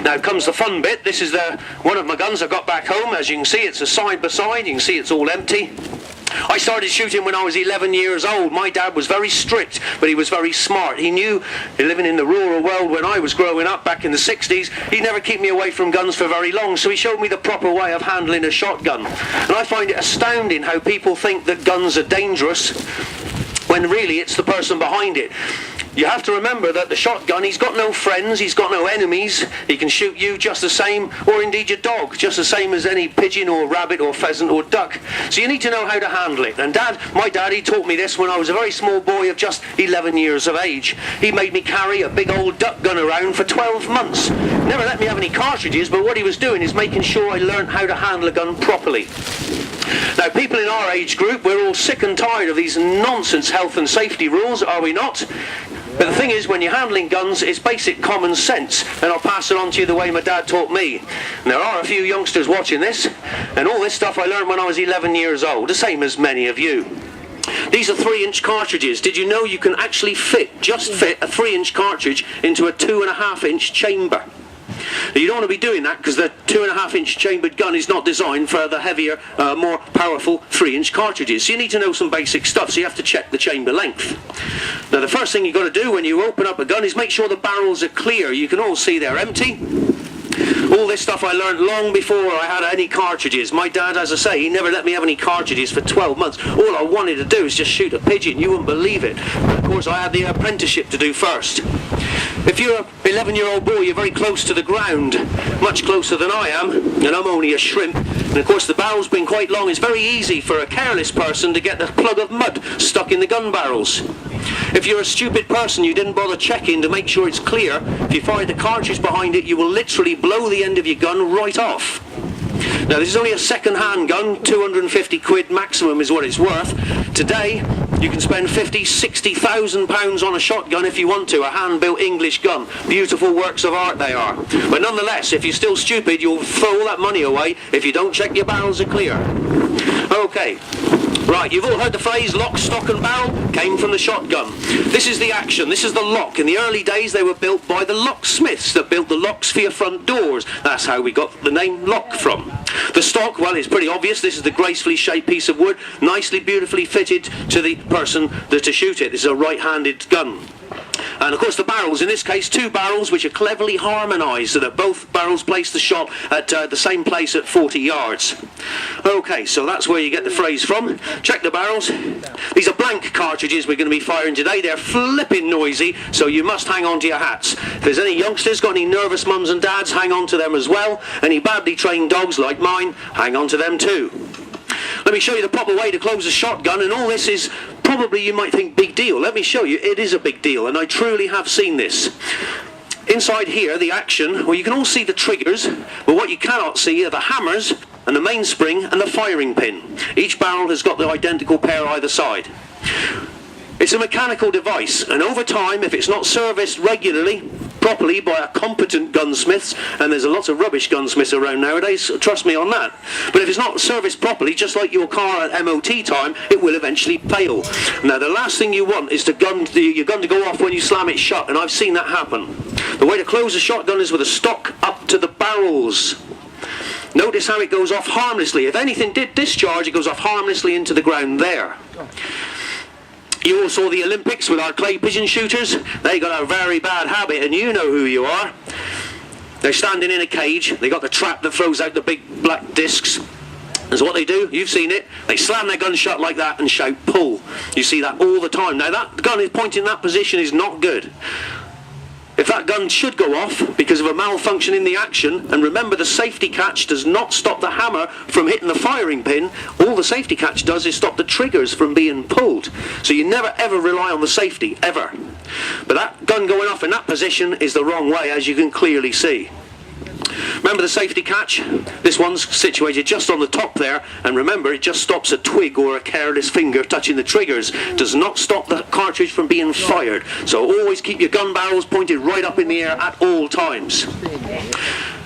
Now comes the fun bit. This is one of my guns I got back home. As you can see, it's a side by side. You can see it's all empty. I started shooting when I was 11 years old. My dad was very strict, but he was very smart. He knew, living in the rural world when I was growing up back in the 60s, he'd never keep me away from guns for very long, so he showed me the proper way of handling a shotgun. And I find it astounding how people think that guns are dangerous when really it's the person behind it. You have to remember that the shotgun, he's got no friends, he's got no enemies. He can shoot you just the same, or indeed your dog, just the same as any pigeon or rabbit or pheasant or duck. So you need to know how to handle it. And my dad, he taught me this when I was a very small boy of just 11 years of age. He made me carry a big old duck gun around for 12 months. Never let me have any cartridges, but what he was doing is making sure I learned how to handle a gun properly. Now, people in our age group, we're all sick and tired of these nonsense health and safety rules, are we not? But the thing is, when you're handling guns, it's basic common sense, and I'll pass it on to you the way my dad taught me. And there are a few youngsters watching this, and all this stuff I learned when I was 11 years old, the same as many of you. These are 3-inch cartridges. Did you know you can actually just fit a 3-inch cartridge into a 2.5-inch chamber? You don't want to be doing that because the 2.5-inch chambered gun is not designed for the heavier, more powerful 3-inch cartridges. So you need to know some basic stuff, so you have to check the chamber length. Now the first thing you've got to do when you open up a gun is make sure the barrels are clear. You can all see they're empty. All this stuff I learned long before I had any cartridges. My dad, as I say, he never let me have any cartridges for 12 months. All I wanted to do is just shoot a pigeon. You wouldn't believe it. But of course I had the apprenticeship to do first. If you're an 11-year-old boy, you're very close to the ground, much closer than I am, and I'm only a shrimp. And of course the barrel's been quite long. It's very easy for a careless person to get the plug of mud stuck in the gun barrels. If you're a stupid person, you didn't bother checking to make sure it's clear, if you fire the cartridge behind it, you will literally blow the end of your gun right off. Now this is only a second-hand gun, 250 quid maximum is what it's worth. Today you can spend 50, 60,000 pounds on a shotgun if you want to, a hand-built English gun. Beautiful works of art they are. But nonetheless, if you're still stupid, you'll throw all that money away if you don't check your barrels are clear. Okay. Right, you've all heard the phrase lock, stock and barrel? Came from the shotgun. This is the action, this is the lock. In the early days they were built by the locksmiths that built the locks for your front doors. That's how we got the name lock from. The stock, well, it's pretty obvious. This is the gracefully shaped piece of wood, nicely, beautifully fitted to the person to shoot it. This is a right-handed gun. And of course the barrels, in this case 2 barrels which are cleverly harmonised so that both barrels place the shot at the same place at 40 yards. Okay, so that's where you get the phrase from. Check the barrels. These are blank cartridges we're going to be firing today. They're flipping noisy, so you must hang on to your hats. If there's any youngsters got any nervous mums and dads, hang on to them as well. Any badly trained dogs like mine, hang on to them too. Let me show you the proper way to close a shotgun, and all this is probably, you might think, big deal. Let me show you, it is a big deal, and I truly have seen this. Inside here, the action, well, you can all see the triggers, but what you cannot see are the hammers and the mainspring and the firing pin. Each barrel has got the identical pair either side. It's a mechanical device, and over time, if it's not serviced regularly, properly by a competent gunsmiths, and there's a lot of rubbish gunsmiths around nowadays, trust me on that. But if it's not serviced properly, just like your car at MOT time, it will eventually fail. Now the last thing you want is your gun to go off when you slam it shut, and I've seen that happen. The way to close a shotgun is with a stock up to the barrels. Notice how it goes off harmlessly. If anything did discharge, it goes off harmlessly into the ground there. You all saw the Olympics with our clay pigeon shooters. They got a very bad habit, and you know who you are. They're standing in a cage. They got the trap that throws out the big black discs. And so what they do, you've seen it, they slam their gun shut like that and shout pull. You see that all the time. Now that gun is pointing in that position is not good. If that gun should go off because of a malfunction in the action, and remember the safety catch does not stop the hammer from hitting the firing pin, all the safety catch does is stop the triggers from being pulled. So you never ever rely on the safety, ever. But that gun going off in that position is the wrong way, as you can clearly see. Remember the safety catch? This one's situated just on the top there, and remember it just stops a twig or a careless finger touching the triggers. Does not stop the cartridge from being fired. So always keep your gun barrels pointed right up in the air at all times.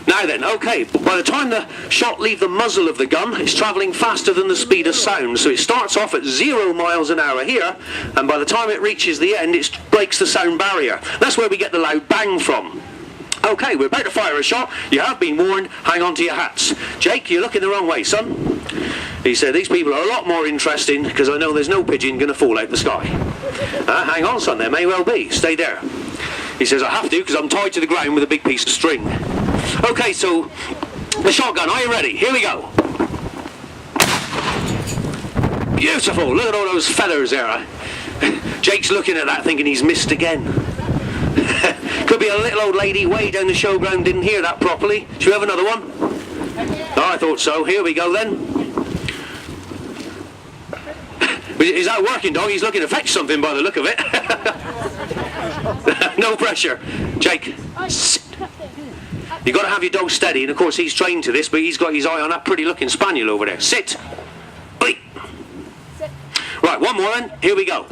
Now then, okay, by the time the shot leaves the muzzle of the gun, it's travelling faster than the speed of sound. So it starts off at 0 miles an hour here, and by the time it reaches the end, it breaks the sound barrier. That's where we get the loud bang from. Okay, we're about to fire a shot. You have been warned. Hang on to your hats. Jake, you're looking the wrong way, son. He said, these people are a lot more interesting because I know there's no pigeon going to fall out the sky. Hang on, son, there may well be. Stay there. He says, I have to because I'm tied to the ground with a big piece of string. Okay, so the shotgun, are you ready? Here we go. Beautiful. Look at all those feathers there. Jake's looking at that thinking he's missed again. Could be a little old lady way down the showground didn't hear that properly. Should we have another one? Oh, I thought so. Here we go then. Is that working, dog? He's looking to fetch something by the look of it. No pressure. Jake, sit. You've got to have your dog steady, and of course he's trained to this, but he's got his eye on that pretty looking spaniel over there. Sit. Oi. Right, one more then. Here we go.